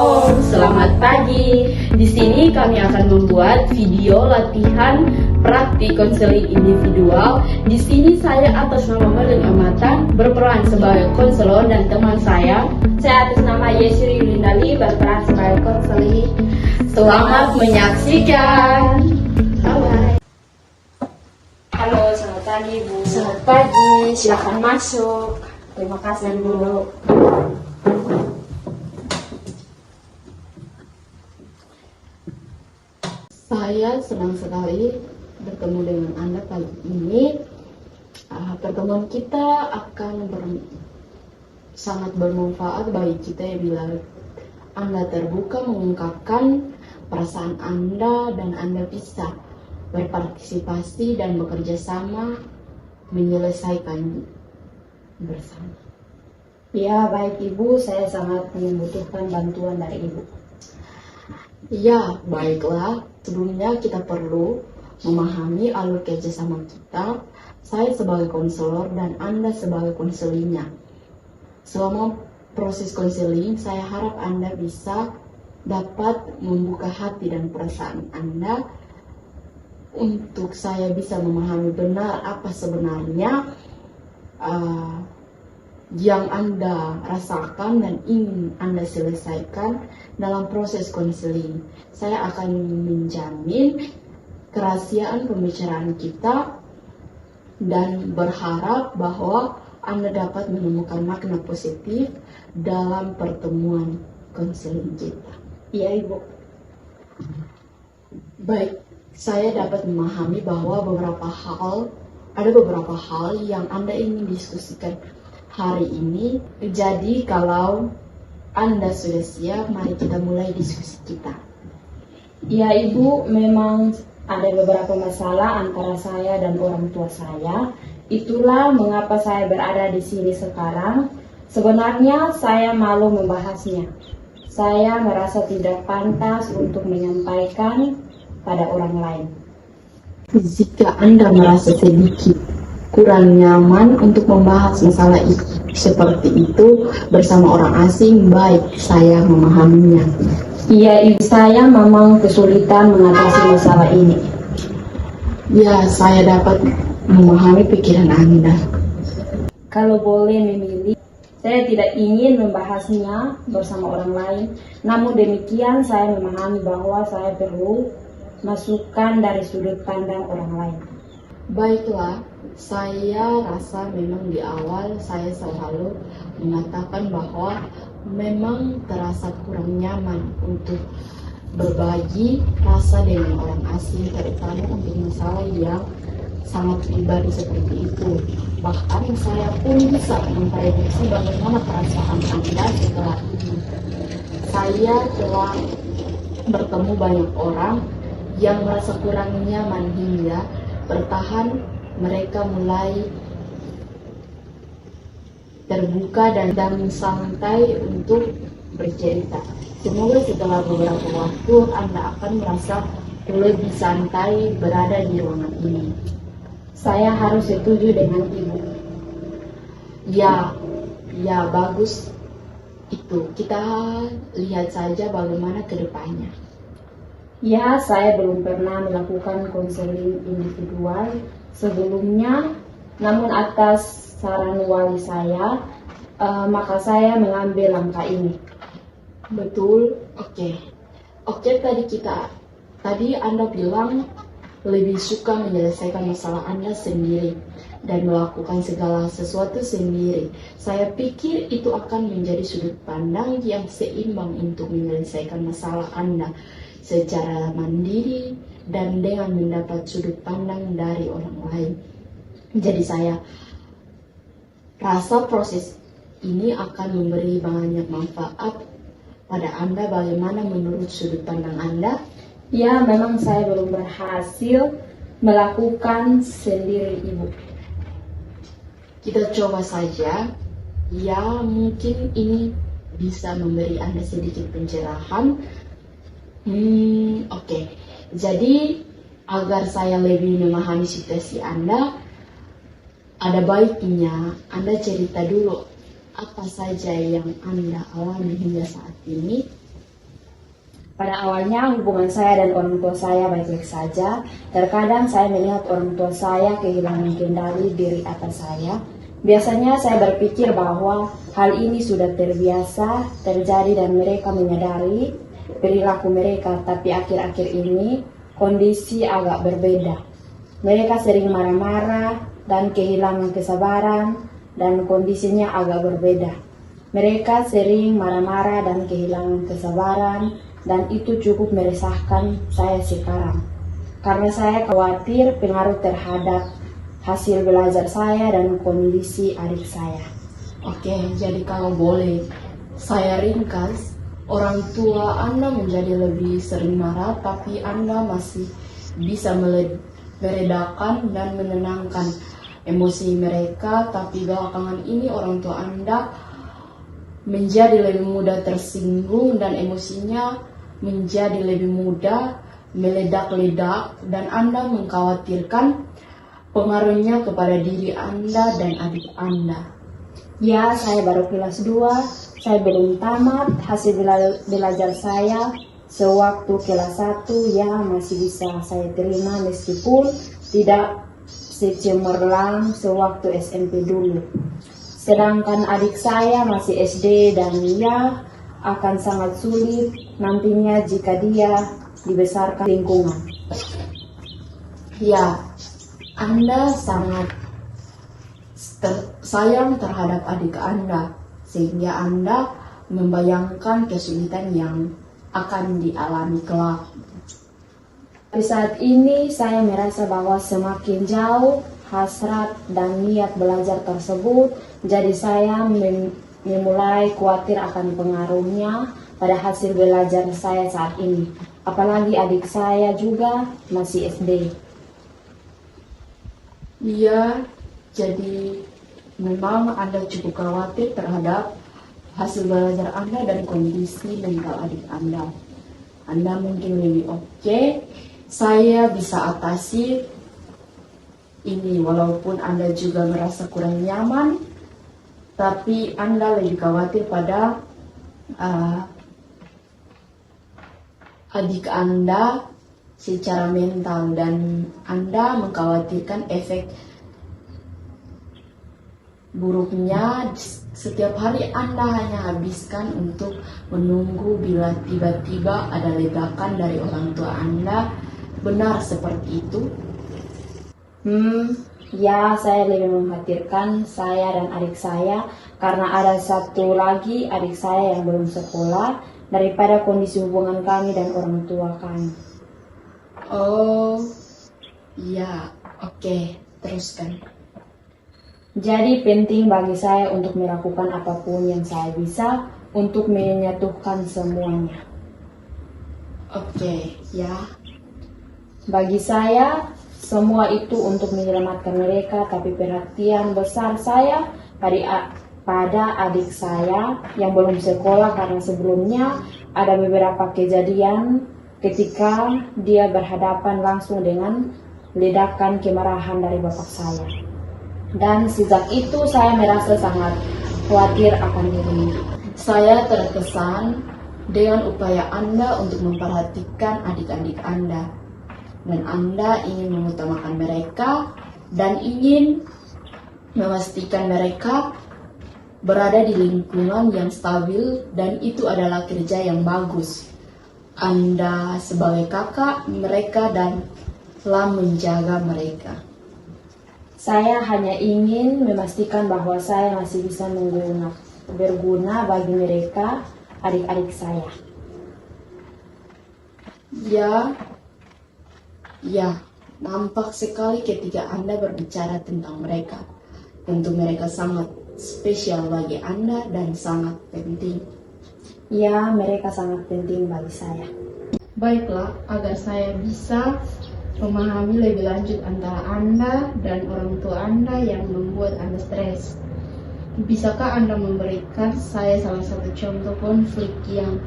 Shalom, selamat pagi. Di sini kami akan membuat video latihan praktik konseling individual. Di sini saya atas nama Merlin Amatan berperan sebagai konselor dan teman saya atas nama Yesri Yulindali berperan sebagai konseling. Selamat menyaksikan. Halo, selamat pagi Bu. Selamat pagi, Silakan masuk. Terima kasih Bu. Saya senang sekali bertemu dengan Anda kali ini. Pertemuan kita akan sangat bermanfaat bagi kita ya bila Anda terbuka mengungkapkan perasaan Anda dan Anda bisa berpartisipasi dan bekerja sama menyelesaikan bersama. Ya, baik Ibu, saya sangat membutuhkan bantuan dari Ibu. Ya, baiklah. Sebelumnya kita perlu memahami alur kerjasama kita. Saya sebagai konselor dan Anda sebagai konselingnya. Selama proses konseling, saya harap Anda bisa dapat membuka hati dan perasaan Anda untuk saya bisa memahami benar apa sebenarnya yang Anda rasakan dan ingin Anda selesaikan dalam proses konseling. Saya akan menjamin kerahasiaan pembicaraan kita dan berharap bahwa Anda dapat menemukan makna positif dalam pertemuan konseling kita. Iya Ibu. Baik, saya dapat memahami bahwa ada beberapa hal yang Anda ingin diskusikan hari ini. Jadi kalau Anda sudah siap, mari kita mulai diskusi kita. Ya Ibu, memang ada beberapa masalah antara saya dan orang tua saya. Itulah mengapa saya berada di sini sekarang. Sebenarnya saya malu membahasnya. Saya merasa tidak pantas untuk menyampaikan pada orang lain. Jika Anda merasa sedikit kurang nyaman untuk membahas masalah seperti itu bersama orang asing, baik, saya memahaminya. Iya Ibu, saya memang kesulitan mengatasi masalah ini. Ya, saya dapat memahami pikiran Anda. Kalau boleh memilih, saya tidak ingin membahasnya bersama orang lain. Namun demikian saya memahami bahwa saya perlu masukan dari sudut pandang orang lain. Baiklah, saya rasa memang di awal saya selalu mengatakan bahwa memang terasa kurang nyaman untuk berbagi rasa dengan orang asing, terutama untuk masalah yang sangat pribadi seperti itu. Bahkan saya pun bisa memprediksi bagaimana perasaan Anda setelah ini. Saya telah bertemu banyak orang yang merasa kurang nyaman hingga bertahan, mereka mulai terbuka dan santai untuk bercerita. Semoga setelah beberapa waktu Anda akan merasa lebih santai berada di ruangan ini. Saya harus setuju dengan Ibu. Ya, bagus. Itu kita lihat saja bagaimana ke depannya. Ya, saya belum pernah melakukan konseling individual sebelumnya, namun atas saran wali saya, maka saya mengambil langkah ini. Betul, oke. Tadi Anda bilang lebih suka menyelesaikan masalah Anda sendiri dan melakukan segala sesuatu sendiri. Saya pikir itu akan menjadi sudut pandang yang seimbang untuk menyelesaikan masalah Anda secara mandiri dan dengan mendapat sudut pandang dari orang lain. Jadi saya rasa proses ini akan memberi banyak manfaat pada Anda. Bagaimana menurut sudut pandang Anda? Ya, memang saya belum berhasil melakukan sendiri Ibu. Kita coba saja. Ya, mungkin ini bisa memberi Anda sedikit pencerahan. Oke. Jadi agar saya lebih memahami situasi Anda, ada baiknya Anda cerita dulu apa saja yang Anda alami hingga saat ini Pada awalnya hubungan saya dan orang tua saya baik-baik saja. Terkadang saya melihat orang tua saya kehilangan kendali diri atas saya. Biasanya saya berpikir bahwa hal ini sudah terbiasa terjadi dan mereka menyadari perilaku mereka. Tapi akhir-akhir ini kondisi agak berbeda. Mereka sering marah-marah dan kehilangan kesabaran dan kondisinya agak berbeda. Mereka sering marah-marah dan kehilangan kesabaran dan itu cukup meresahkan saya sekarang. Karena saya khawatir pengaruh terhadap hasil belajar saya dan kondisi adik saya. Oke, jadi kalau boleh saya ringkas, orang tua Anda menjadi lebih sering marah, tapi Anda masih bisa meredakan dan menenangkan emosi mereka, tapi belakangan ini orang tua Anda menjadi lebih mudah tersinggung dan emosinya menjadi lebih mudah meledak-ledak dan Anda mengkhawatirkan pengaruhnya kepada diri Anda dan adik Anda. Ya, saya baru kelas 2, saya belum tamat hasil belajar saya sewaktu kelas 1 ya masih bisa saya terima meskipun tidak secemerlang sewaktu SMP dulu. Sedangkan adik saya masih SD dan ya akan sangat sulit nantinya jika dia dibesarkan lingkungan. Ya, Anda sangat sayang terhadap adik Anda, sehingga Anda membayangkan kesulitan yang akan dialami kelak. Di saat ini saya merasa bahwa semakin jauh hasrat dan niat belajar tersebut, jadi saya memulai khawatir akan pengaruhnya pada hasil belajar saya saat ini. Apalagi adik saya juga masih SD. Iya, jadi memang Anda cukup khawatir terhadap hasil belajar Anda dan kondisi mental adik Anda. Anda mungkin lebih oke, saya bisa atasi ini walaupun Anda juga merasa kurang nyaman, tapi Anda lebih khawatir pada adik Anda secara mental dan Anda mengkhawatirkan efek buruknya. Setiap hari Anda hanya habiskan untuk menunggu bila tiba-tiba ada ledakan dari orang tua Anda. Benar seperti itu? Ya, saya lebih mengkhawatirkan saya dan adik saya karena ada satu lagi adik saya yang belum sekolah daripada kondisi hubungan kami dan orang tua kami. Oh, iya, oke, teruskan. Jadi penting bagi saya untuk melakukan apapun yang saya bisa untuk menyatukan semuanya. Oke, ya. Bagi saya, semua itu untuk menyelamatkan mereka, tapi perhatian besar saya pada adik saya yang belum sekolah karena sebelumnya ada beberapa kejadian ketika dia berhadapan langsung dengan ledakan kemarahan dari bapak saya. Dan sejak itu saya merasa sangat khawatir akan dirinya. Saya terkesan dengan upaya Anda untuk memperhatikan adik-adik Anda. Dan Anda ingin mengutamakan mereka dan ingin memastikan mereka berada di lingkungan yang stabil dan itu adalah kerja yang bagus. Anda sebagai kakak mereka dan telah menjaga mereka. Saya hanya ingin memastikan bahwa saya masih bisa berguna bagi mereka, adik-adik saya. Ya, nampak sekali ketika Anda berbicara tentang mereka. Tentu mereka sangat spesial bagi Anda dan sangat penting. Ya, mereka sangat penting bagi saya. Baiklah, agar saya bisa memahami lebih lanjut antara Anda dan orang tua Anda yang membuat Anda stres. Bisakah Anda memberikan saya salah satu contoh konflik yang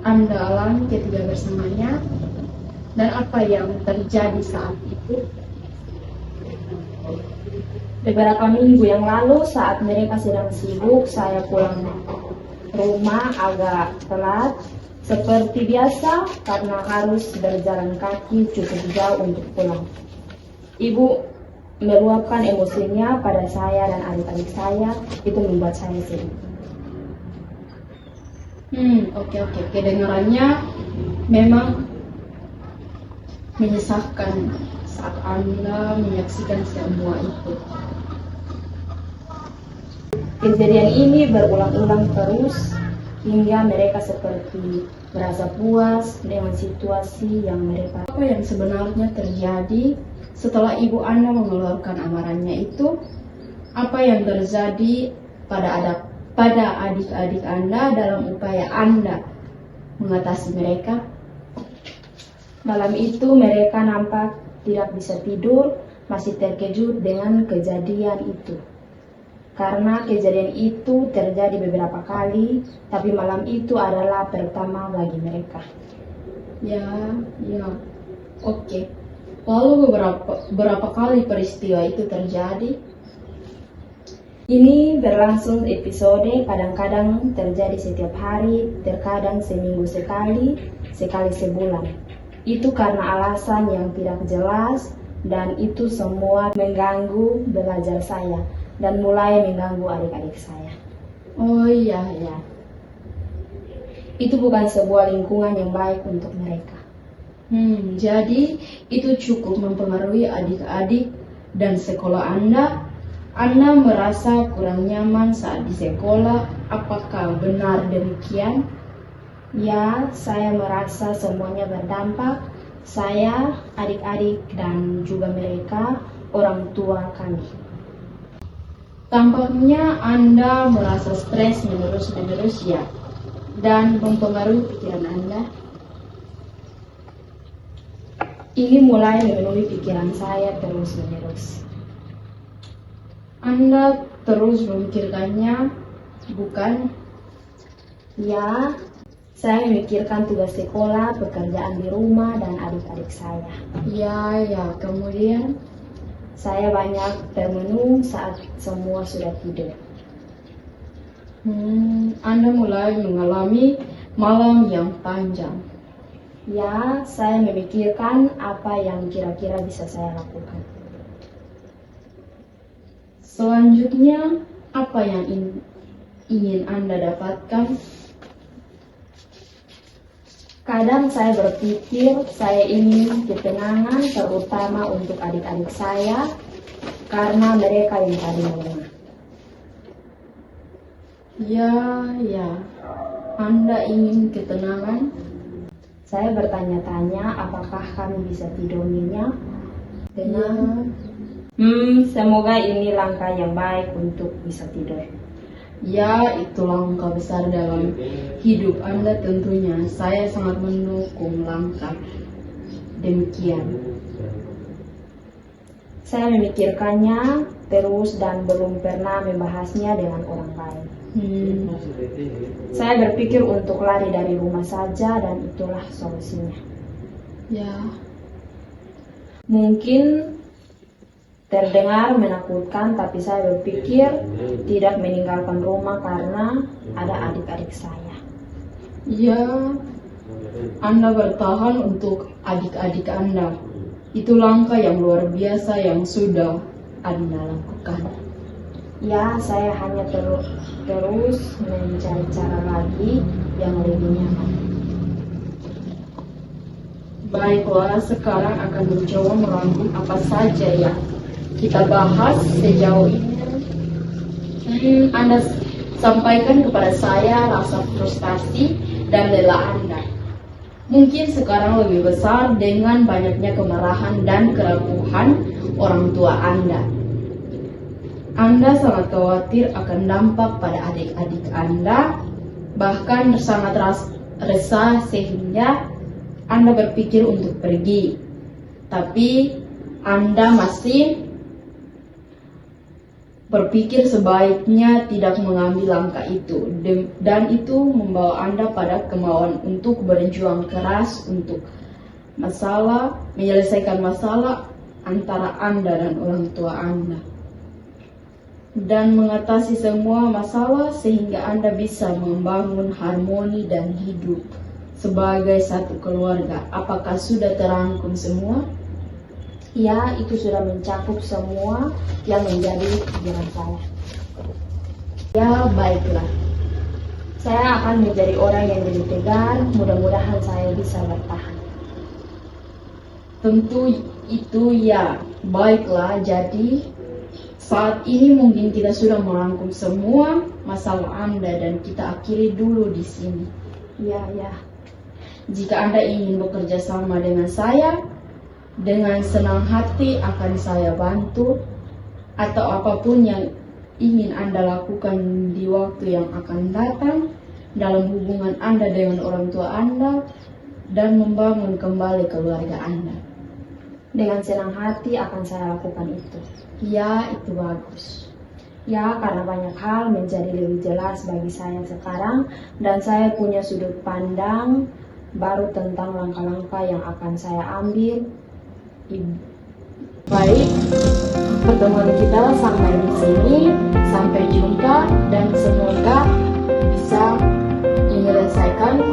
Anda alami ketika bersamanya? Dan apa yang terjadi saat itu? Beberapa minggu yang lalu saat mereka sedang sibuk, saya pulang rumah agak telat. Seperti biasa, karena harus berjalan kaki cukup jauh untuk pulang. Ibu meluapkan emosinya pada saya dan adik-adik saya, itu membuat saya sedih. Oke. Kedengarannya memang menyesakkan saat Anda menyaksikan semua itu. Kejadian ini berulang-ulang terus hingga mereka seperti merasa puas dengan situasi yang mereka. Apa yang sebenarnya terjadi setelah ibu Anda mengeluarkan amarahnya itu? Apa yang terjadi pada adik-adik Anda dalam upaya Anda mengatasi mereka? Malam itu mereka nampak tidak bisa tidur, masih terkejut dengan kejadian itu. Karena kejadian itu terjadi beberapa kali, tapi malam itu adalah pertama bagi mereka. Ya, oke. Lalu berapa kali peristiwa itu terjadi? Ini berlangsung episode, kadang-kadang terjadi setiap hari, terkadang seminggu sekali sebulan. Itu karena alasan yang tidak jelas, dan itu semua mengganggu belajar saya dan mulai mengganggu adik-adik saya. Oh iya. Itu bukan sebuah lingkungan yang baik untuk mereka. Jadi itu cukup mempengaruhi adik-adik dan sekolah Anda. Anda merasa kurang nyaman saat di sekolah. Apakah benar demikian? Ya, saya merasa semuanya berdampak. Saya, adik-adik, dan juga mereka, orang tua kami. Tampaknya Anda merasa stres menerus ya, dan mempengaruhi pikiran Anda. Ini mulai memenuhi pikiran saya terus-menerus. Anda terus memikirkannya, bukan? Ya, saya memikirkan tugas sekolah, pekerjaan di rumah, dan adik-adik saya. Ya, kemudian? Saya banyak termenung saat semua sudah tidur. Anda mulai mengalami malam yang panjang. Ya, saya memikirkan apa yang kira-kira bisa saya lakukan. Selanjutnya, apa yang ingin Anda dapatkan? Kadang saya berpikir saya ingin ketenangan terutama untuk adik-adik saya karena mereka yang paling lemah. Ya, Anda ingin ketenangan? Saya bertanya-tanya apakah kami bisa tidur nyenyak dengan semoga ini langkah yang baik untuk bisa tidur. Ya, itu langkah besar dalam hidup Anda tentunya. Saya sangat mendukung langkah demikian. Saya memikirkannya terus dan belum pernah membahasnya dengan orang lain. Saya berpikir untuk lari dari rumah saja dan itulah solusinya. Ya. Mungkin terdengar menakutkan, tapi saya berpikir tidak meninggalkan rumah karena ada adik-adik saya. Ya, Anda bertahan untuk adik-adik Anda. Itu langkah yang luar biasa yang sudah Anda lakukan. Ya, saya hanya terus mencari cara lagi yang lebih nyaman. Baiklah, sekarang akan mencoba merangkum apa saja yang kita bahas sejauh ini. Anda sampaikan kepada saya rasa frustasi dan lelah Anda. Mungkin sekarang lebih besar dengan banyaknya kemarahan dan keraguan orang tua Anda. Anda sangat khawatir akan dampak pada adik-adik Anda, bahkan sangat resah sehingga Anda berpikir untuk pergi. Tapi Anda masih berpikir sebaiknya tidak mengambil langkah itu, dan itu membawa Anda pada kemauan untuk berjuang keras untuk menyelesaikan masalah antara Anda dan orang tua Anda, dan mengatasi semua masalah sehingga Anda bisa membangun harmoni dan hidup sebagai satu keluarga. Apakah sudah terangkum semua? Ya, itu sudah mencakup semua yang menjadi pikiran saya. Ya, baiklah. Saya akan menjadi orang yang lebih tegar, mudah-mudahan saya bisa bertahan. Tentu itu ya. Baiklah, jadi saat ini mungkin kita sudah merangkum semua masalah Anda dan kita akhiri dulu di sini. Ya. Jika Anda ingin bekerja sama dengan saya, dengan senang hati akan saya bantu, atau apapun yang ingin Anda lakukan di waktu yang akan datang dalam hubungan Anda dengan orang tua Anda dan membangun kembali keluarga Anda. Dengan senang hati akan saya lakukan itu. Ya, itu bagus. Ya, karena banyak hal menjadi lebih jelas bagi saya sekarang dan saya punya sudut pandang baru tentang langkah-langkah yang akan saya ambil. Baik, pertemuan kita sampai di sini. Sampai jumpa dan semoga bisa menyelesaikan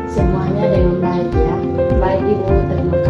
semuanya dengan baik ya. Baik Ibu, terima kasih.